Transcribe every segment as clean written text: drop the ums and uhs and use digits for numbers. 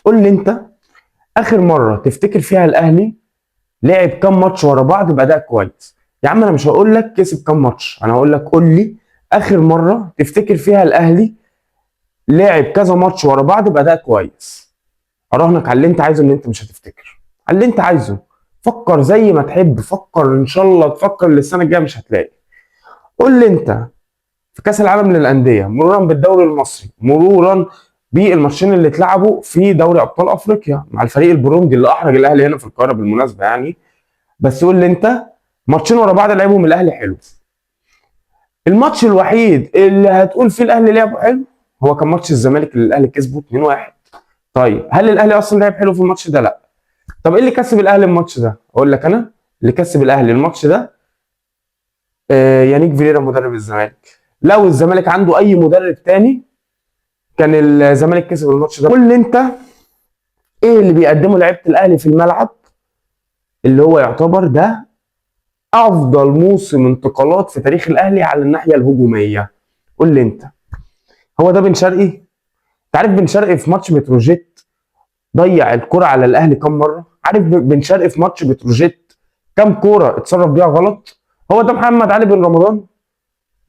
قول لي انت اخر مره تفتكر فيها الاهلي لعب كام ماتش ورا بعض باداء كويس. يا عم انا مش هقول لك كسب كام ماتش، انا هقول لك قول لي اخر مره تفتكر فيها الاهلي لعب كذا ماتش ورا بعض باداء كويس. اراهنك على اللي انت عايزه ان انت مش هتفتكر، على اللي انت عايزه. فكر زي ما تحب، فكر ان شاء الله تفكر للسنه الجايه مش هتلاقي. قول لي انت في كاس العالم للانديه، مرورا بالدوري المصري، مرورا بالماتشين اللي اتلعبوا في دوري ابطال افريقيا مع الفريق البروندي اللي احرج الاهلي هنا في القاهره بالمناسبه يعني. بس قول لي انت ماتشين ورا بعض لعبهم الاهلي حلو. الماتش الوحيد اللي هتقول فيه الاهلي لعبه حلو هو كان ماتش الزمالك اللي الاهلي كسبه 2-1. طيب هل الاهلي اصلا لعب حلو في الماتش ده؟ لا. طب ايه اللي كسب الاهلي الماتش ده؟ اقول لك انا اللي كسب الاهلي الماتش ده يانيك فيريرا مدرب الزمالك. لو الزمالك عنده اي مدرب تاني كان الزمالك كسب الماتش ده. قول لي انت ايه اللي بيقدمه لعيبه الاهلي في الملعب اللي هو يعتبر ده افضل موسم انتقالات في تاريخ الاهلي على الناحيه الهجوميه. قول لي انت، هو ده بن شرقي؟ انت عارف بن شرقي في ماتش بتروجيت ضيع الكره على الاهلي كام مره؟ عارف بن شرقي في ماتش بتروجيت كام كوره اتصرف بيها غلط؟ هو ده محمد علي بن رمضان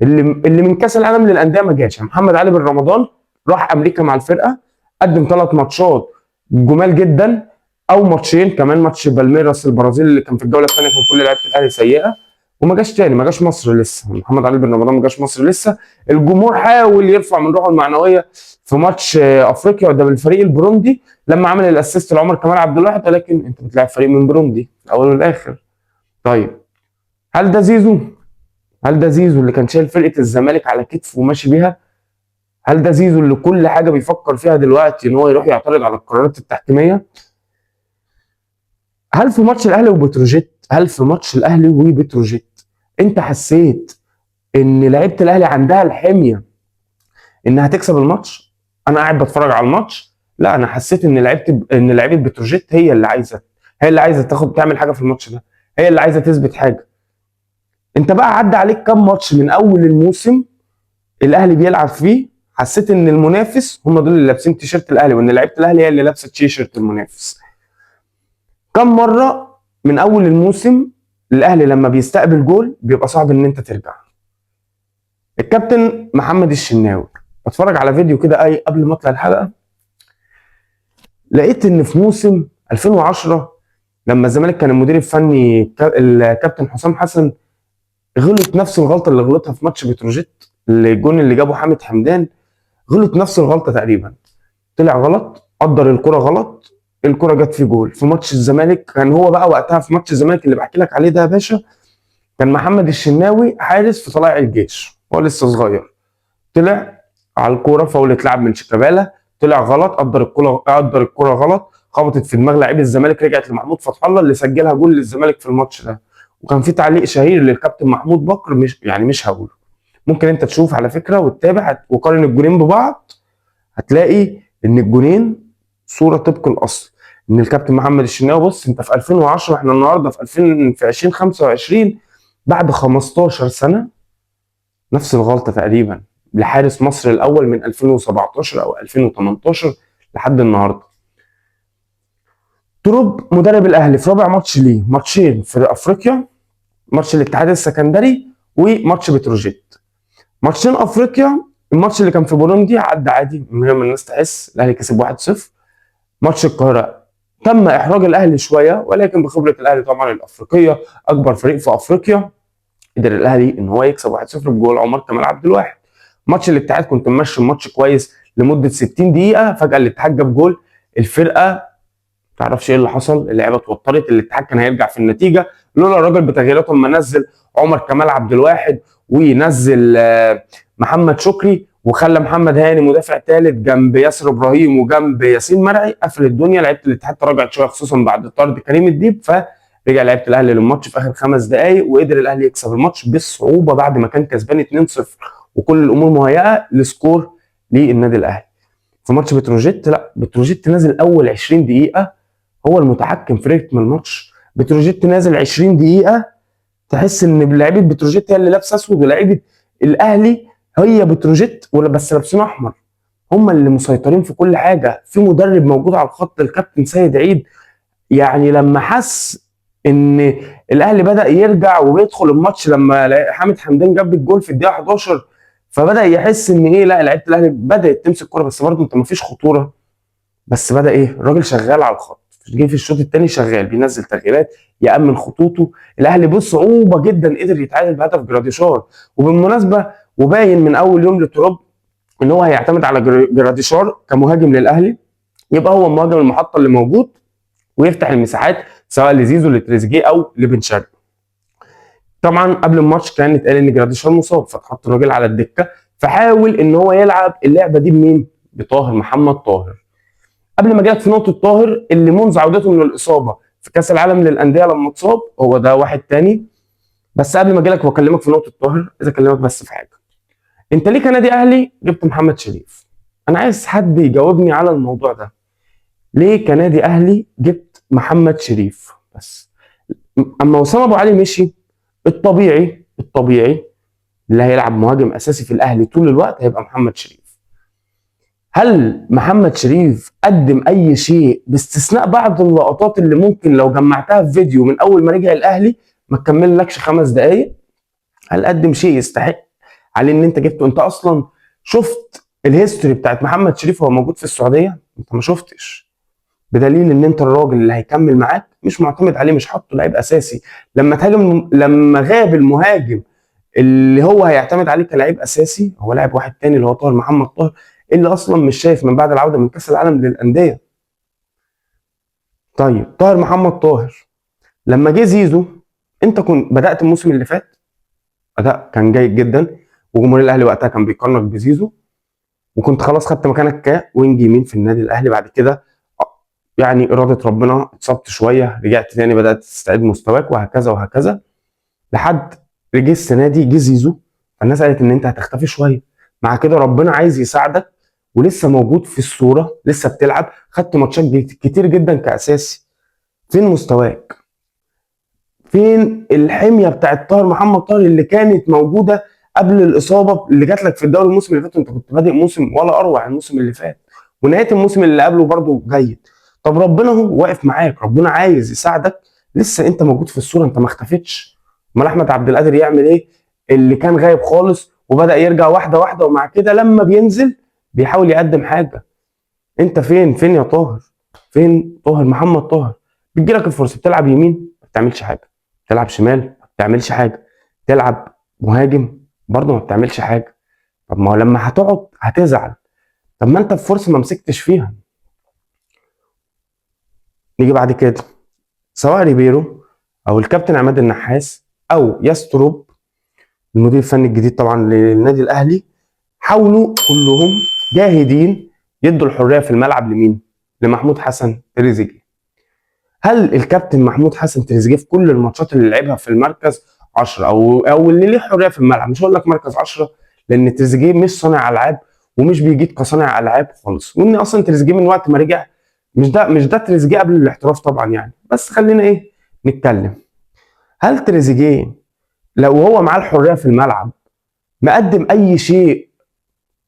اللي من كاس العالم للانديه ما جاش. محمد علي بن رمضان راح امريكا مع الفرقه، قدم 3 ماتشات جمال جدا، او ماتشين كمان، ماتش بالميراس البرازيل اللي كان في الجوله الثانيه كان كل لعيبه الاهلي سيئه، وما جاش تاني، ما جاش مصر لسه. محمد علي بن رمضان ما جاش مصر لسه. الجمهور حاول يرفع من روحه المعنويه في ماتش افريقيا قدام الفريق البروندي لما عمل الاسيست لعمر كمال عبد الواحد، ولكن انت بتلعب فريق من بروندي في الاول والاخر. طيب هل ده زيزو؟ هل ده زيزو اللي كان شايل فرقه الزمالك على كتفه وماشي بيها؟ هل ده زيزو اللي كل حاجه بيفكر فيها دلوقتي ان هو يروح يعترض على القرارات التحكيميه؟ هل في ماتش الاهلي وبتروجيت، هل في ماتش الاهلي وبتروجيت انت حسيت ان لعيبه الاهلي عندها الحميه انها تكسب الماتش؟ انا قاعد بتفرج على الماتش، لا انا حسيت ان لعيبه بتروجيت هي اللي عايزه تاخد تعمل حاجه في الماتش ده، هي اللي عايزه تثبت حاجه. انت بقى عدى عليك كام ماتش من اول الموسم الاهلي بيلعب فيه حسيت ان المنافس هم دول اللي لابسين تيشيرت الاهلي، وان لعيبه الاهلي هي اللي لابسه تيشيرت المنافس؟ كم مره من اول الموسم الاهلي لما بيستقبل جول بيبقى صعب ان انت ترجع؟ الكابتن محمد الشناوي، بتفرج على فيديو كده اي قبل ما اطلع الحلقه، لقيت ان في موسم 2010 لما الزمالك كان المدير الفني الكابتن حسام حسن غلط نفس الغلطه اللي غلطها في ماتش بتروجيت، الجون اللي جابه حامد حمدان، غلط نفس الغلطه تقريبا، طلع غلط، قدر الكره غلط، الكره جت في جول. في ماتش الزمالك كان هو بقى وقتها في ماتش الزمالك اللي بحكي لك عليه ده يا باشا، كان محمد الشناوي حارس في طلائع الجيش، هو لسه صغير، طلع على الكوره فاول اتلعب من شيكابالا، طلع غلط، قدر الكوره غلط، خبطت في دماغ لعيب الزمالك، رجعت لمحمود فتح الله اللي سجلها جول للزمالك في الماتش ده. وكان في تعليق شهير للكابتن محمود بكر، مش هقوله، ممكن انت تشوف على فكره وتتابع وقارن الجولين ببعض، هتلاقي ان الجولين صوره طبق الاصل. ان الكابتن محمد الشناوي، بص انت في 2010، احنا النهارده في 2000 في 2025 بعد 15 سنه نفس الغلطه تقريبا لحارس مصر الاول من 2017 او 2018 لحد النهارده. تروب مدرب الاهلي في رابع ماتش ليه، ماتشين في افريقيا، ماتش الاتحاد السكندري وماتش بتروجيت. ماتشين افريقيا، الماتش اللي كان في بوروندي عدى عادي من غير ما الناس تحس، الاهلي كسب 1-0. ماتش القاهره تم احراج الاهلي شويه، ولكن بخبره الاهلي طبعا الافريقيه، اكبر فريق في افريقيا، قدر الاهلي ان هو يكسب 1-0 بجول عمر كمال عبد الواحد. ماتش الاتحاد كنت ماشي الماتش كويس لمده 60 دقيقه، فجاه الاتحاد جاب جول، الفرقه ما تعرفش ايه اللي حصل، اللعيبه اتوترت، الاتحاد كان هيرجع في النتيجه لولا الراجل بتغييراته اما نزل عمر كمال عبد الواحد ونزل محمد شكري، وخلى محمد هاني مدافع ثالث جنب ياسر ابراهيم وجنب ياسين مرعي، قفل الدنيا. لعيبه الاتحاد تراجعت شويه خصوصا بعد طرد كريم الديب، فرجع لعيبه الاهلي للماتش في اخر 5 دقائق وقدر الاهلي يكسب الماتش بالصعوبه بعد ما كان كسبان 2-0 وكل الامور مهيئه لسكور للنادي الاهلي. في ماتش بتروجيت لا، بتروجيت نازل اول 20 دقيقه هو المتحكم في رتم الماتش. بتروجيت نازل 20 دقيقه تحس ان لعيبه بتروجيت هي اللي لابسه اسود، ولاعيبه الاهلي هي بتروجيت ولا بس لابسين احمر. هم اللي مسيطرين في كل حاجه، في مدرب موجود على الخط الكابتن سيد عيد. يعني لما حس ان الاهلي بدا يرجع وبيدخل الماتش، لما حامد حمدان جاب الجول في الدقيقه 11، فبدا يحس ان ايه، لا لعيبه الاهلي بدات تمسك كوره، بس برضه انت ما فيش خطوره. بس بدا ايه، الراجل شغال على الخط، جه في الشوط الثاني شغال بينزل تغييرات يامن خطوطه. الاهلي بصعوبه جدا قدر يتعادل بهدف جراديشار. وبالمناسبه وباين من اول يوم لتراب ان هو هيعتمد على جراديشار كمهاجم للاهلي، يبقى هو المهاجم المحطه اللي موجود ويفتح المساحات سواء لزيزو لتريزيجيه او لبن شرقي. طبعا قبل الماتش كان اتقال ان جراديشار مصاب، فتحط الراجل على الدكه، فحاول ان هو يلعب اللعبه دي بمين؟ بطاهر محمد طاهر. قبل ما جالك في نقطه طاهر اللي منذ عودته من الاصابه في كاس العالم للانديه لما اتصاب، هو ده واحد تاني. بس قبل ما اجي لك واكلمك في نقطه طاهر، عايز اكلمك بس في حاجه. انت ليه كنادي اهلي جبت محمد شريف؟ انا عايز حد يجاوبني على الموضوع ده. ليه كنادي اهلي جبت محمد شريف بس؟ اما وسام ابو علي مشي، الطبيعي اللي هيلعب مهاجم اساسي في الاهلي طول الوقت هيبقى محمد شريف. هل محمد شريف قدم اي شيء باستثناء بعض اللقطات اللي ممكن لو جمعتها في فيديو من اول ما رجع الاهلي ما تكملكش 5 دقائق؟ هل قدم شيء يستحق عليه ان انت جبته؟ انت اصلا شفت الهيستوري بتاعت محمد شريف وهو موجود في السعوديه؟ انت ما شفتش. بدليل ان انت الراجل اللي هيكمل معاك مش معتمد عليه، مش حاطه لعيب اساسي. لما غاب المهاجم اللي هو هيعتمد عليه كلاعب اساسي، هو لاعب واحد تاني اللي هو طاهر محمد طاهر، اللي اصلا مش شايف من بعد العوده من كاس العالم للانديه. طيب طاهر محمد طاهر لما جه زيزو، انت كنت بدات الموسم اللي فات اداء كان جيد جدا، وجمهور الاهلي وقتها كان بيقارنك بزيزو، وكنت خلاص خدت مكانك كوينج يمين في النادي الاهلي. بعد كده يعني اراده ربنا اتصبت شويه، رجعت تاني بدات تستعيد مستواك، وهكذا وهكذا لحد رجع السنه دي جه زيزو. فالناس قالت ان انت هتختفي شويه. مع كده ربنا عايز يساعدك ولسه موجود في الصوره، لسه بتلعب، خدت ماتشات كتير جدا كاساسي. فين مستواك؟ فين الحميه بتاعت طاهر محمد طاهر اللي كانت موجوده قبل الاصابه اللي جات لك في الدوري الموسم اللي فات؟ انت كنت بادئ موسم ولا اروع الموسم اللي فات، ونهايه الموسم اللي قبله برضه جيد. طب ربنا هو واقف معاك، ربنا عايز يساعدك، لسه انت موجود في الصوره، انت ما اختفيتش. امال احمد عبد القادر يعمل ايه اللي كان غايب خالص وبدا يرجع واحده واحده، ومع كده لما بينزل بيحاول يقدم حاجه؟ انت فين يا طاهر؟ فين طاهر محمد طاهر؟ بتجيلك الفرصه بتلعب يمين ما بتعملش حاجه، تلعب شمال ما بتعملش حاجه، تلعب مهاجم برضه ما بتعملش حاجه. طب ما هو لما هتقعد هتزعل. طب ما انت الفرصه ما مسكتش فيها. نيجي بعد كده سواء ريبيرو او الكابتن عماد النحاس او ياستروب المدير الفني الجديد طبعا للنادي الاهلي، حاولوا كلهم جاهدين يدوا الحريه في الملعب لمين؟ لمحمود حسن تريزيجيه. هل الكابتن محمود حسن تريزيجيه في كل الماتشات اللي لعبها في المركز 10 او اللي ليه حريه في الملعب، مش هقول لك مركز 10 لان تريزيجيه مش صانع العاب ومش بيجيد كصانع العاب خالص، وان اصلا تريزيجيه من وقت ما رجع مش ده تريزيجيه قبل الاحتراف طبعا يعني. بس خلينا ايه نتكلم. هل تريزيجيه لو هو معاه الحريه في الملعب مقدم اي شيء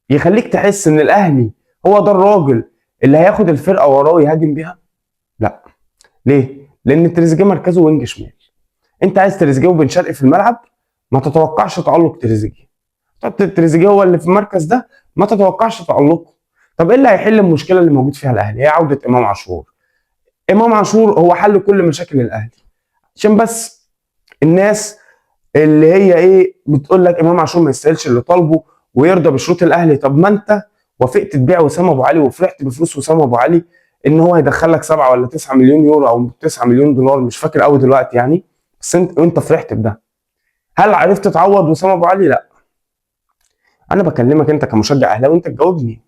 يخليك تحس ان الاهلي هو ده الراجل اللي هياخد الفرقه وراه ويهاجم بيها؟ لا. ليه؟ لان تريزيجيه مركزه وينج شمال. انت عايز تريزيجيه وبن شرقي في الملعب، ما تتوقعش تألق تريزيجيه. طب تريزيجيه هو اللي في المركز ده، ما تتوقعش تألقه. طب ايه اللي هيحل المشكله اللي موجود فيها الاهلي؟ هي عوده امام عاشور. امام عاشور هو حل كل مشاكل الاهلي. عشان بس الناس اللي هي ايه بتقول لك امام عاشور ما يستاهلش اللي طالبه ويرضى بشروط الاهلي. طب ما انت وافقت تبيع وسام ابو علي وفرحت بفلوس وسام ابو علي ان هو هيدخل لك 7 ولا 9 مليون يورو او 9 مليون دولار، مش فاكر قوي دلوقتي يعني. بس انت فرحت بده. هل عرفت تعوض وسام ابو علي؟ لا. انا بكلمك انت كمشجع اهلاوي، انت تجاوبني.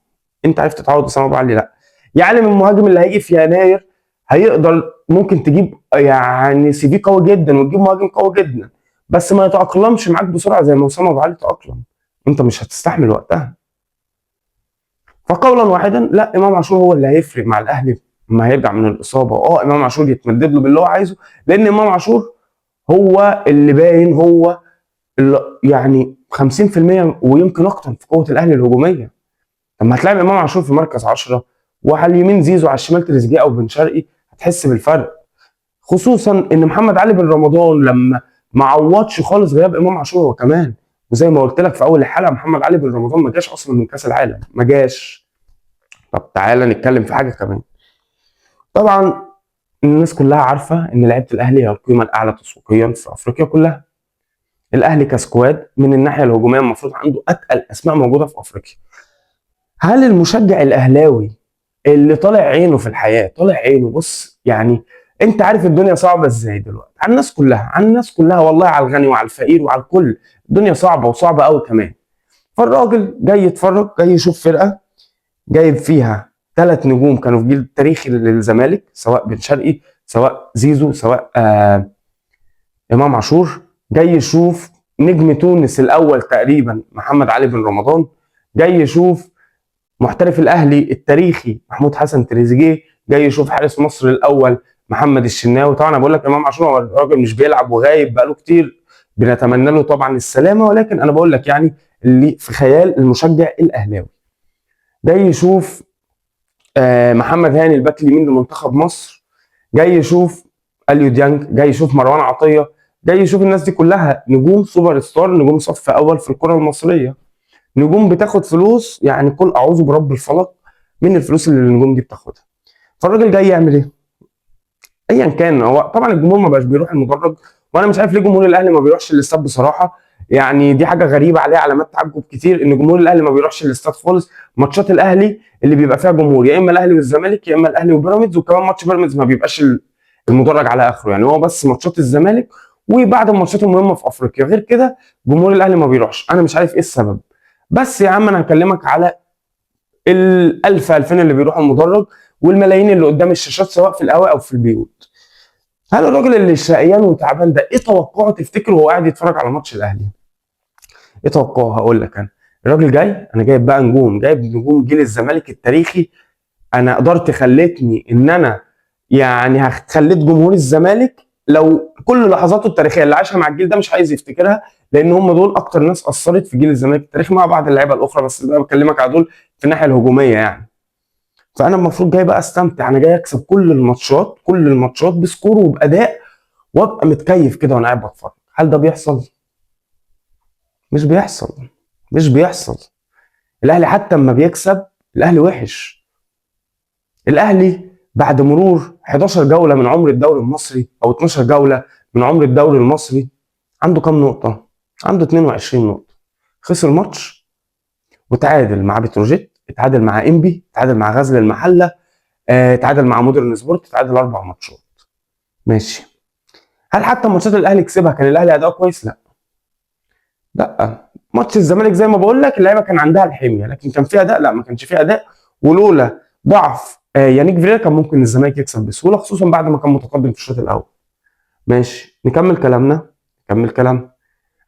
انت عرفت تعوض وسام ابو علي؟ لا. يعني من المهاجم اللي هيجي في يناير هيقدر ممكن تجيب يعني سي في قوي جدا وتجيب مهاجم قوي جدا، بس ما يتاقلمش معاك بسرعه زي ما وسام ابو علي تاقلم. انت مش هتستحمل وقتها. فقولا واحدا لا، امام عاشور هو اللي هيفرق مع الاهلي لما هيرجع من الاصابه. امام عاشور يتمدد له باللي هو عايزه، لان امام عاشور هو اللي باين هو اللي يعني 50% ويمكن اكتر في قوه الاهلي الهجوميه. لما هتلاعب امام عاشور في مركز 10 وعلى اليمين زيزو على الشمال تريزيجيه او بن شرقي، هتحس بالفرق. خصوصا ان محمد علي بن رمضان لما ما عوضش خالص غياب امام عاشور هو كمان. وزي ما قلت لك في اول الحلقه، محمد علي بن رمضان ما جاش اصلا من كاس العالم، ما جاش. طب تعالى نتكلم في حاجه كمان. طبعا الناس كلها عارفه ان لعيبه الاهلي هي القيمه الاعلى تسويقيا في افريقيا كلها. الاهلي كسكواد من الناحيه الهجوميه المفروض عنده اتقل اسماء موجوده في افريقيا. هل المشجع الاهلاوي اللي طالع عينه في الحياه، طالع عينه، بص يعني انت عارف الدنيا صعبه ازاي دلوقتي على الناس كلها، على الناس كلها والله، على الغني وعلى الفقير وعلى الكل، الدنيا صعبه وصعبه قوي كمان. فالراجل جاي يتفرج، جاي يشوف فرقه جايب فيها 3 نجوم كانوا في جيل تاريخي للزمالك، سواء بن شرقي سواء زيزو سواء امام عاشور. جاي يشوف نجم تونس الاول تقريبا محمد علي بن رمضان. جاي يشوف محترف الاهلي التاريخي محمود حسن تريزيجيه. جاي يشوف حارس مصر الاول محمد الشناوي. طبعا انا بقول لك امام عاشور هو الراجل مش بيلعب وغايب بقاله كتير، بنتمنى له طبعا السلامه، ولكن انا بقول لك يعني اللي في خيال المشجع الاهلاوي. جاي يشوف محمد هاني الباك اليمين لمنتخب مصر. جاي يشوف اليو ديانج. جاي يشوف مروان عطيه. جاي يشوف الناس دي كلها نجوم سوبر ستار، نجوم صف اول في الكره المصريه، نجوم بتاخد فلوس يعني قل اعوذ برب الفلق من الفلوس اللي النجوم دي بتاخدها. فالراجل جاي يعمل ايه؟ ايا كان، هو طبعا الجمهور ما بقاش بيروح المدرج، وانا مش عارف ليه جمهور الاهلي ما بيروحش الاستاد بصراحه. يعني دي حاجه غريبه عليها علامات تعجب كتير، ان جمهور الاهلي ما بيروحش الاستاد خالص. ماتشات الاهلي اللي بيبقى فيها جمهور يا اما الاهلي والزمالك يا اما الاهلي وبيراميدز، وكمان ماتش بيراميدز ما بيبقاش المدرج على اخره، يعني هو بس ماتشات الزمالك وبعد الماتشات المهمه في افريقيا. غير كده جمهور الاهلي ما بيروحش، انا مش عارف ايه السبب. بس يا عم انا هكلمك على ال1000 2000 اللي بيروحوا المدرج، والملايين اللي قدام الشاشات سواء في القهوه او في البيوت. هل الراجل اللي شقيان وتعبان ده ايه توقعه تفتكر وهو قاعد يتفرج على ماتش الاهلي؟ ايه توقعه؟ هقول لك. انا الراجل جاي، انا جايب بقى نجوم، جايب نجوم جيل الزمالك التاريخي. انا قدرت خلتني ان انا يعني خليت جمهور الزمالك لو كل لحظاته التاريخيه اللي عاشها مع الجيل ده مش عايز يفتكرها، لان هم دول اكتر ناس اثرت في جيل الزمالك التاريخي مع بعض اللعيبه الاخرى، بس انا بكلمك على دول في الناحيه الهجوميه يعني. فانا المفروض جاي بقى استمتع، انا جاي اكسب كل الماتشات، كل الماتشات بسكور وباداء، وابقى متكيف كده وانا قاعد بتفرج. هل ده بيحصل؟ مش بيحصل، مش بيحصل. الاهلي حتى اما بيكسب الاهلي وحش. الاهلي بعد مرور 11 جوله من عمر الدوري المصري او 12 جوله من عمر الدوري المصري عنده كام نقطه؟ عنده 22 نقطه. خسر ماتش وتعادل مع بتروجيت، اتعادل مع انبي، اتعادل مع غزل المحله، اتعادل مع مودرن سبورت، اتعادل 4 ماتشات. ماشي. هل حتى ماتشات الاهلي كسبها كان الاهلي اداؤه كويس؟ لا. لا. ماتش الزمالك زي ما بقول لك اللعيبه كان عندها الحميه، لكن كان في اداء؟ لا، ما كانش في اداء. ولولا ضعف يانيك فيريرا كان ممكن الزمالك يكسب بسهوله، خصوصا بعد ما كان متقدم في الشوط الاول. ماشي، نكمل كلامنا. نكمل كلام.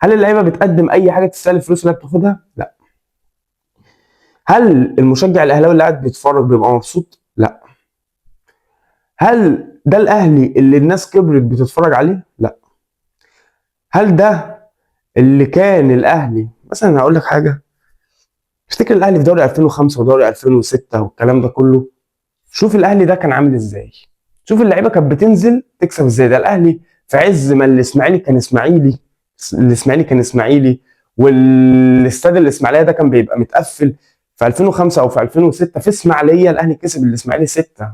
هل اللعيبه بتقدم اي حاجه تستاهل الفلوس اللي بتاخدها؟ لا. هل المشجع الاهلاوي اللي قاعد بيتفرج بيبقى مبسوط؟ لا. هل ده الاهلي اللي الناس كبرت بتتفرج عليه؟ لا. هل ده اللي كان الاهلي مثلا؟ هقول لك حاجه، افتكر الاهلي في دوري 2005 ودوري 2006 والكلام ده كله. شوف الاهلي ده كان عامل ازاي، شوف اللعيبه كانت بتنزل تكسب ازاي. ده الاهلي في عز ما الاسماعيلي كان اسماعيلي، والاستاد الاسماعيليه ده كان بيبقى متقفل. في 2005 او في 2006 في اسماعيليه الاهلي كسب الاسماعيلي 6.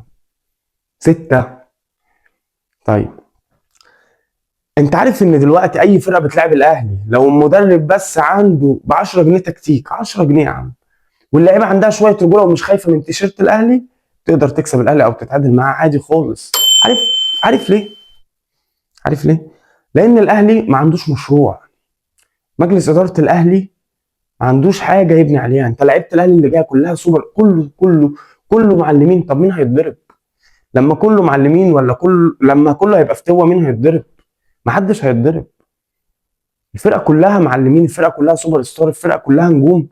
طيب انت عارف ان دلوقتي اي فرقه بتلعب الاهلي لو المدرب بس عنده ب 10 جنيه تكتيك، 10 جنيه يا عم، واللعيبه عندها شويه رجوله ومش خايفه من تيشيرت الاهلي، تقدر تكسب الاهلي او تتعادل معاه عادي خالص. عارف؟ عارف ليه؟ عارف ليه؟ لان الاهلي ما عندوش مشروع. مجلس اداره الاهلي ما عندوش حاجه يبني عليها. انت لعيبه الاهلي اللي جايه كلها سوبر، كله معلمين. طب مين هيتضرب؟ لما كله معلمين ولا لما كله هيبقى فتوه مين هيتضرب؟ محدش هيتضرب. الفرقه كلها معلمين، الفرقه كلها سوبر ستار، الفرقه كلها نجوم،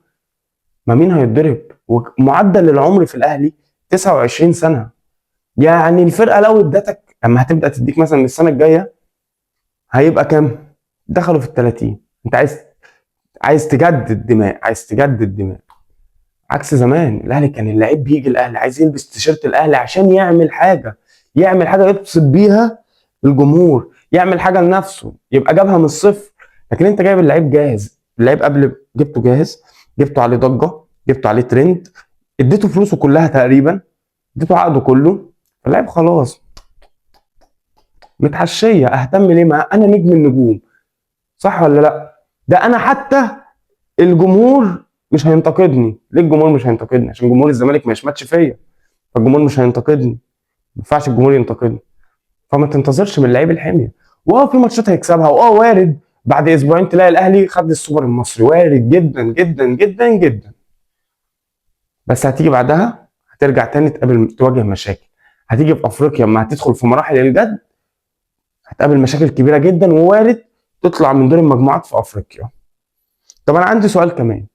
ما مين هيتضرب؟ ومعدل العمر في الاهلي 29 سنه. يعني الفرقه لو ادتك اما هتبدا تديك مثلا من السنه الجايه هيبقى كام؟ دخلوا في ال 30. انت عايز تجدد دماء، عايز تجدد دماء. عكس زمان. الاهلي كان اللعيب بيجي الاهلي عايز يلبس تيشيرت الاهلي عشان يعمل حاجه، يعمل حاجه يبسط بيها الجمهور، يعمل حاجه لنفسه، يبقى جابها من الصفر. لكن انت جايب اللعيب جاهز، اللعيب قبل جبته جاهز، جبته عليه ضجه، جبته عليه ترند، اديته فلوسه كلها تقريبا، اديته عقده كله، اللعيب خلاص متحشيه. اهتم ليه؟ ما انا نجم النجوم، صح ولا لا؟ ده انا حتى الجمهور مش هينتقدني. ليه الجمهور مش هينتقدني؟ عشان جمهور الزمالك ما يشمتش فيا، فالجمهور مش هينتقدني، ما ينفعش الجمهور ينتقدني. فما تنتظرش من اللعيب الحميه. في ماتشات هيكسبها، وارد بعد اسبوعين تلاقي الاهلي خد السوبر المصري، وارد جدا جدا جدا جدا. بس هتيجي بعدها هترجع تاني تواجه مشاكل. هتيجي في افريقيا اما هتدخل في مراحل الجد هتقابل مشاكل كبيره جدا، ووارد تطلع من دور المجموعات في افريقيا. طب انا عندي سؤال كمان.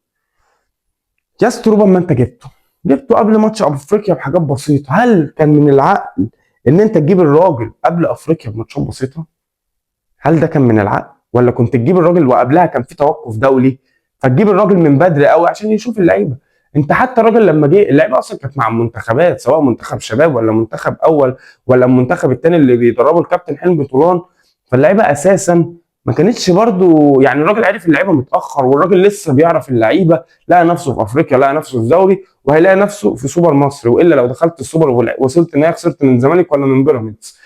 ياس تروبا ما انت جبته قبل ماتش افريقيا بحاجات بسيطه، هل كان من العقل ان انت تجيب الراجل قبل افريقيا بماتشات بسيطه؟ هل ده كان من العقل؟ ولا كنت تجيب الراجل وقبلها كان في توقف دولي فتجيب الراجل من بدري قوي عشان يشوف اللعيبه؟ انت حتى الراجل لما جه اللعيبه اصلا كانت مع المنتخبات، سواء منتخب شباب ولا منتخب اول ولا المنتخب الثاني اللي بيدربه الكابتن حلمي طولان. فاللعيبه اساسا ما كانتش برضو، يعني الراجل عرف اللعيبه متاخر، والراجل لسه بيعرف اللعيبه، لقى نفسه في افريقيا، لقى نفسه في دوري، وهيلاقي نفسه في سوبر مصر. والا لو دخلت السوبر وصلت النهائي خسرت من الزمالك ولا من بيراميدز،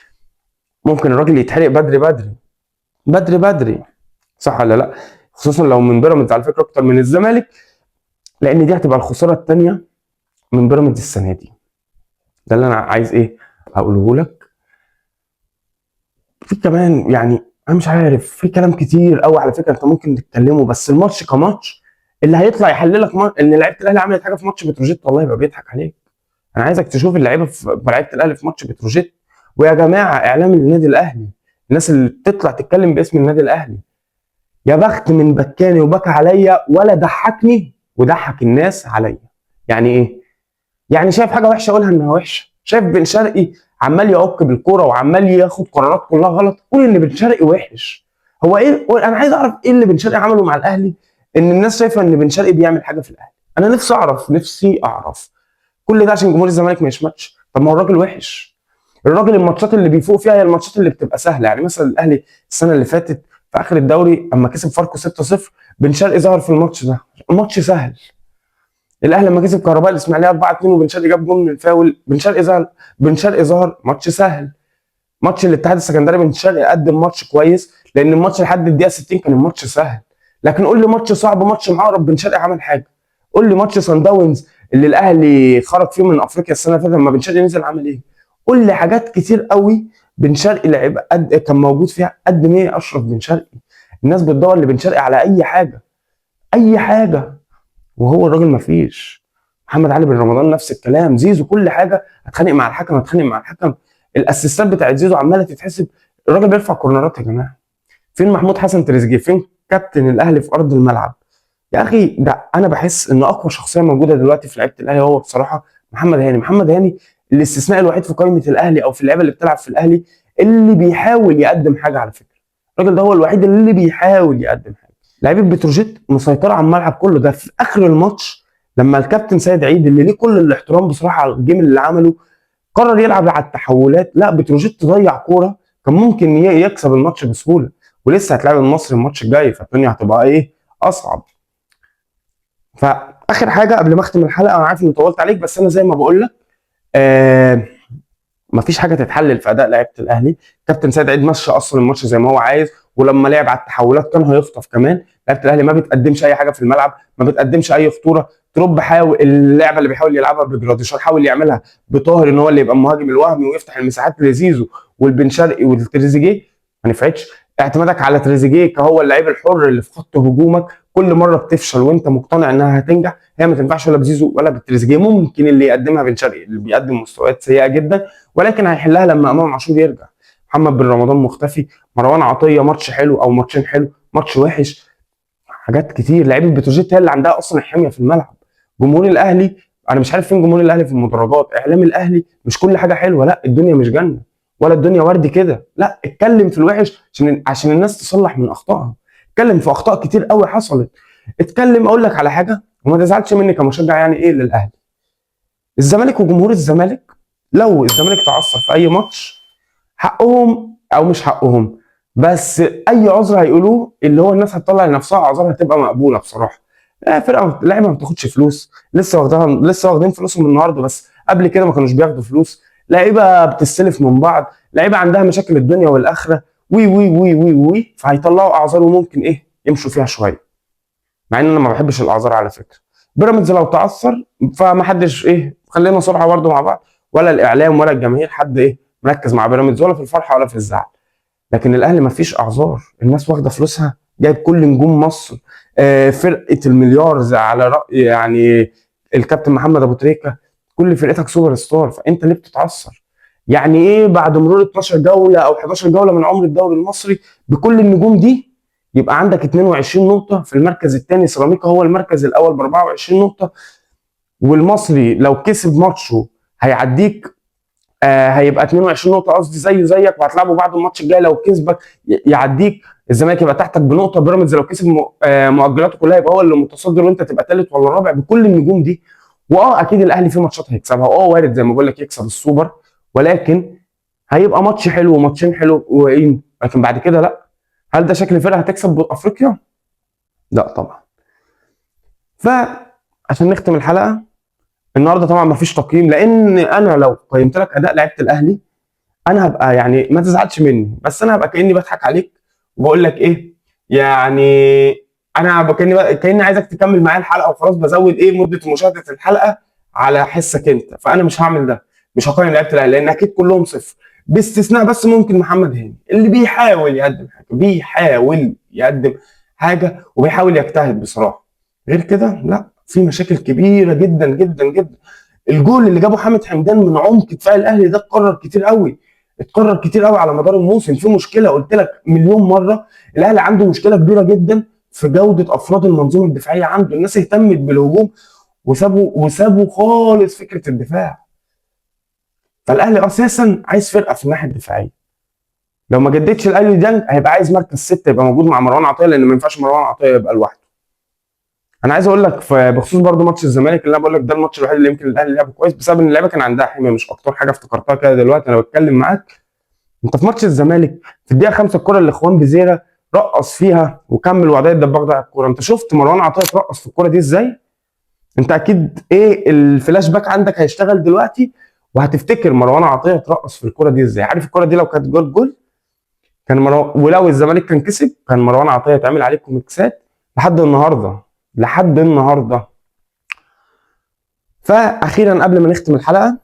ممكن الراجل يتحرق بدري بدري بدري بدري، صح ولا لا؟ خصوصا لو من بيراميدز على فكره اكتر من الزمالك، لان دي هتبقى الخساره الثانيه من بيراميدز السنه دي. ده اللي انا عايز ايه اقوله لك. في كمان يعني انا مش عارف، في كلام كتير قوي على فكره انت ممكن تتكلمه، بس الماتش كماتش اللي هيطلع يحللك ان لعيبه الاهلي عملت حاجه في ماتش بتروجيت والله يبقى بيضحك عليك. انا عايزك تشوف اللعيبه في لعيبه الاهلي في ماتش بتروجيت. ويا جماعه اعلام النادي الاهلي، الناس اللي بتطلع تتكلم باسم النادي الاهلي، يا بخت من بكاني وبكى عليا ولا ضحكني وضحك الناس عليا. يعني ايه؟ يعني شايف حاجه وحشه قولها انها وحشه. شايف بن شرقي عمال يعك بالكوره وعمال ياخد قرارات كلها غلط، قول ان بن شرقي وحش. هو ايه؟ انا عايز اعرف ايه اللي بن شرقي عمله مع الاهلي ان الناس شايفه ان بن شرقي بيعمل حاجه في الاهلي. انا نفسي اعرف، نفسي اعرف. كل ده عشان جمهور الزمالك ما يشمتش؟ طب ما هو الراجل وحش. الراجل الماتشات اللي بيفوق فيها هي الماتشات اللي بتبقى سهله. يعني مثلا الاهلي السنه اللي فاتت في اخر الدوري اما كسب فاركو 6-0، بن شرقي ظهر في الماتش ده، الماتش سهل. الاهلي لما كسب كهرباء الاسماعيليه 4-2 وبن شرقي جاب جول من الفاول، بن شرقي ظهر، ماتش سهل. ماتش الاتحاد السكندري بن شرقي قدم ماتش كويس، لان الماتش لحد الدقيقه 60 كان الماتش سهل. لكن قول لي ماتش صعب، ماتش معقرب بن شرقي عمل حاجه؟ قول لي ماتش سان داونز اللي الاهلي خرج فيه من افريقيا السنه اللي فاتت لما بن شرقي نزل عمل ايه؟ قول لي حاجات كتير قوي بن شرقي لعب كان موجود فيها. قدم ايه اشرف بن شرقي؟ الناس بتدور لبن شرقي على اي حاجه، اي حاجه، وهو الراجل ما فيش. محمد علي بن رمضان نفس الكلام، زيزو كل حاجه هتخانق مع الحكم، هتخانق مع الحكم. الاسيستات بتاعت زيزو عماله تتحسب، الراجل بيرفع كورنرات يا جماعه. فين محمود حسن تريزيجيه؟ فين كابتن الاهلي في ارض الملعب؟ يا اخي ده انا بحس ان اقوى شخصيه موجوده دلوقتي في لعيبه الاهلي هو بصراحه محمد هاني. محمد هاني الاستثناء الوحيد في قائمه الاهلي او في اللعيبه اللي بتلعب في الاهلي اللي بيحاول يقدم حاجه على فكره. الراجل ده هو الوحيد اللي بيحاول يقدم حاجه. لعيبه بتروجيت مسيطره على الملعب كله. ده في اخر الماتش لما الكابتن سيد عيد اللي ليه كل الاحترام بصراحه على الجيم اللي عمله قرر يلعب على التحولات، لا بتروجيت ضيع كوره كان ممكن يكسب الماتش بسهوله. ولسه هتلاعب المصري الماتش الجاي، فالدنيا هتبقى ايه؟ اصعب. فاخر حاجه قبل ما اختم الحلقه، انا عارف اني طولت عليك بس انا زي ما بقول لك مفيش حاجه تتحلل في اداء لعيبه الاهلي. كابتن سيد عيد مشى اصلا الماتش زي ما هو عايز، ولما لعب على التحولات كان هيخطف كمان. لعيبه الاهلي ما بتقدمش اي حاجه في الملعب، ما بتقدمش اي خطوره. تروب حاول اللعبه اللي بيحاول يلعبها بجراديشار حاول يعملها بطاهر ان هو اللي يبقى المهاجم الوهمي ويفتح المساحات لزيزو والبن شرقي والتريزيجيه، ما نفعتش. اعتمادك على تريزيجيه كهو اللعيب الحر اللي في خط هجومك كل مره بتفشل وانت مقتنع انها هتنجح، هي ما تنفعش ولا بزيزو ولا بالتريزيجيه. ممكن اللي يقدمها بن شرقي اللي بيقدم مستويات سيئه جدا، ولكن هيحلها لما امام عاشور يرجع. محمد بن رمضان مختفي، مروان عطيه ماتش حلو او ماتشين حلو، ماتش وحش، حاجات كتير. لعيبه بتروجيت هي اللي عندها اصلا الحميه في الملعب. جمهور الاهلي انا مش عارف فين جمهور الاهلي في المدرجات. اعلام الاهلي مش كل حاجه حلوه، لا الدنيا مش جنه ولا الدنيا وردي كده، لا اتكلم في الوحش عشان الناس تصلح من اخطائها. اتكلم في اخطاء كتير قوي حصلت. اتكلم اقول لك على حاجه وما تزعلش مني كمشجع يعني ايه للاهلي. الزمالك وجمهور الزمالك لو الزمالك تعثر في اي ماتش حقهم او مش حقهم، بس اي عذر هيقولوه اللي هو الناس هتطلع لنفسها اعذار هتبقى مقبوله بصراحه. فرقه لعيبه ما بتاخدش فلوس، لسه واخدين فلوسهم النهارده، بس قبل كده ما كانوش بياخدوا فلوس. لعيبه بتستلف من بعض، لعيبه عندها مشاكل الدنيا والاخره، وي وي وي وي وي فهيطلعوا اعذار وممكن ايه يمشوا فيها شويه. مع ان انا ما بحبش الاعذار على فكره. بيراميدز لو تعثر فما حدش ايه، خلينا صراحه برده مع بعض، ولا الاعلام ولا الجماهير حد ايه مركز مع بيراميدز ولا في الفرحه ولا في الزعل. لكن الاهلي ما فيش اعذار، الناس واخده فلوسها، جايب كل نجوم مصر، فرقه المليار زي على راي يعني الكابتن محمد ابو تريكه، كل فرقتك سوبر ستار، فانت ليه بتتعثر؟ يعني ايه بعد مرور 12 جوله او 11 جوله من عمر الدوري المصري بكل النجوم دي يبقى عندك 22 نقطه، في المركز الثاني سيراميكا هو المركز الاول ب 24 نقطه، والمصري لو كسب ماتشه هيعديك، هيبقى 22 نقطه قصدي زيه زيك، وهتلعبوا بعد الماتش الجاي لو كسبك يعديك، الزمالك يبقى تحتك بنقطه، بيراميدز لو كسب مؤجلاته كلها يبقى هو اللي متصدر وانت تبقى ثالث ولا رابع بكل النجوم دي. اكيد الاهلي في ماتشات هيكسبها، وارد زي ما بقول لك يكسب السوبر، ولكن هيبقى ماتش حلو وماتشين حلو لكن بعد كده لا. هل ده شكل فرقه هتكسب افريقيا؟ لا طبعا. فعشان نختم الحلقه، النهارده طبعا ما فيش تقييم، لان انا لو قيمت لك اداء لعيبه الاهلي انا هبقى يعني ما تزعلش مني، بس انا هبقى كاني بضحك عليك وبقول لك ايه يعني، انا هبقى كاني عايزك تكمل معايا الحلقه وخلاص، بزود ايه مده مشاهده الحلقه على حسك انت، فانا مش هعمل ده، مش هقيم لعيبه الاهلي لان اكيد كلهم صفر، باستثناء بس ممكن محمد هاني اللي بيحاول يقدم حاجه وبيحاول يجتهد بصراحه. غير كده لا، في مشاكل كبيره جدا جدا جدا. الجول اللي جابه حامد حمدان من عمق دفاع الاهلي ده اتكرر كتير قوي على مدار الموسم. في مشكله قلت لك مليون مره، الاهلي عنده مشكله كبيره جدا في جوده افراد المنظومه الدفاعيه عنده، الناس اهتمت بالهجوم وسابوا خالص فكره الدفاع. فالاهلي اساسا عايز فرقه في الناحيه الدفاعيه، لو ما جددش الاهلي ديانج هيبقى عايز مركز 6 يبقى موجود مع مروان عطيه، لان ما ينفعش مروان عطيه يبقى لوحده. انا عايز اقول لك بخصوص برضو ماتش الزمالك اللي انا بقول لك ده الماتش الوحيد اللي يمكن الاهلي لعبه كويس بسبب ان اللعيبه كان عندها حميه، مش اكتر حاجه افتكرتها كده دلوقتي انا بتكلم معاك. انت في ماتش الزمالك في الدقيقه 5 الكره اللي اخوان بزيره رقص فيها وكمل وعداء الدباغ ضيع الكوره، انت شفت مروان عطيه اترقص في الكوره دي ازاي؟ انت اكيد ايه الفلاش باك عندك هيشتغل دلوقتي وهتفتكر مروان عطيه اترقص في الكوره دي ازاي. عارف الكوره دي لو كانت جول كان ولو الزمالك كان كسب كان مروان عطيه اتعمل عليه كوميكسات لحد النهارده. فاخيرا قبل ما نختم الحلقه،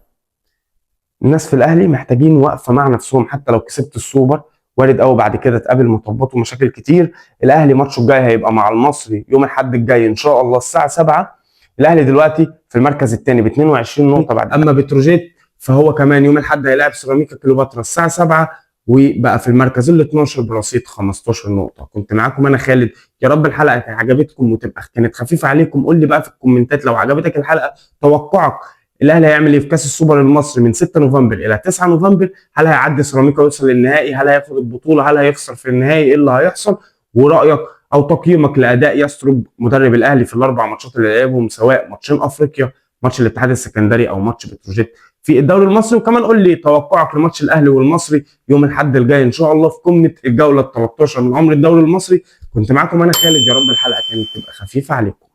الناس في الاهلي محتاجين وقفه مع نفسهم، حتى لو كسبت السوبر وارد قوي بعد كده تقابل مطبات ومشاكل كتير. الاهلي ماتشه الجاي هيبقى مع المصري يوم الاحد الجاي ان شاء الله الساعه 7. الاهلي دلوقتي في المركز الثاني ب 22 نقطه بعد، اما بتروجيت فهو كمان يوم الاحد هيلاعب سيراميكا كليوباترا الساعه 7 وبقى في المركز ال 12 برصيد 15 نقطه. كنت معاكم انا خالد، يا رب الحلقه عجبتكم وتبقى كانت خفيفه عليكم. قول لي بقى في الكومنتات لو عجبتك الحلقه توقعك الاهلي هيعمل ايه في كاس السوبر المصري من 6 نوفمبر الى 9 نوفمبر؟ هل هيعدي سيراميكا ويوصل للنهائي؟ هل هياخد البطوله؟ هل هيخسر في النهائي؟ ايه اللي هيحصل؟ ورايك او تقييمك لاداء يستروب مدرب الاهلي في الاربع ماتشات اللي لعبهم، سواء ماتشين افريقيا، ماتش الاتحاد السكندري او ماتش بتروجيت في الدوري المصري. وكمان قول لي توقعك لماتش الاهلي والمصري يوم الاحد الجاي ان شاء الله في قمه الجوله ال 13 من عمر الدوري المصري. كنت معاكم انا خالد، يا رب الحلقه كانت تبقى خفيفه عليكم.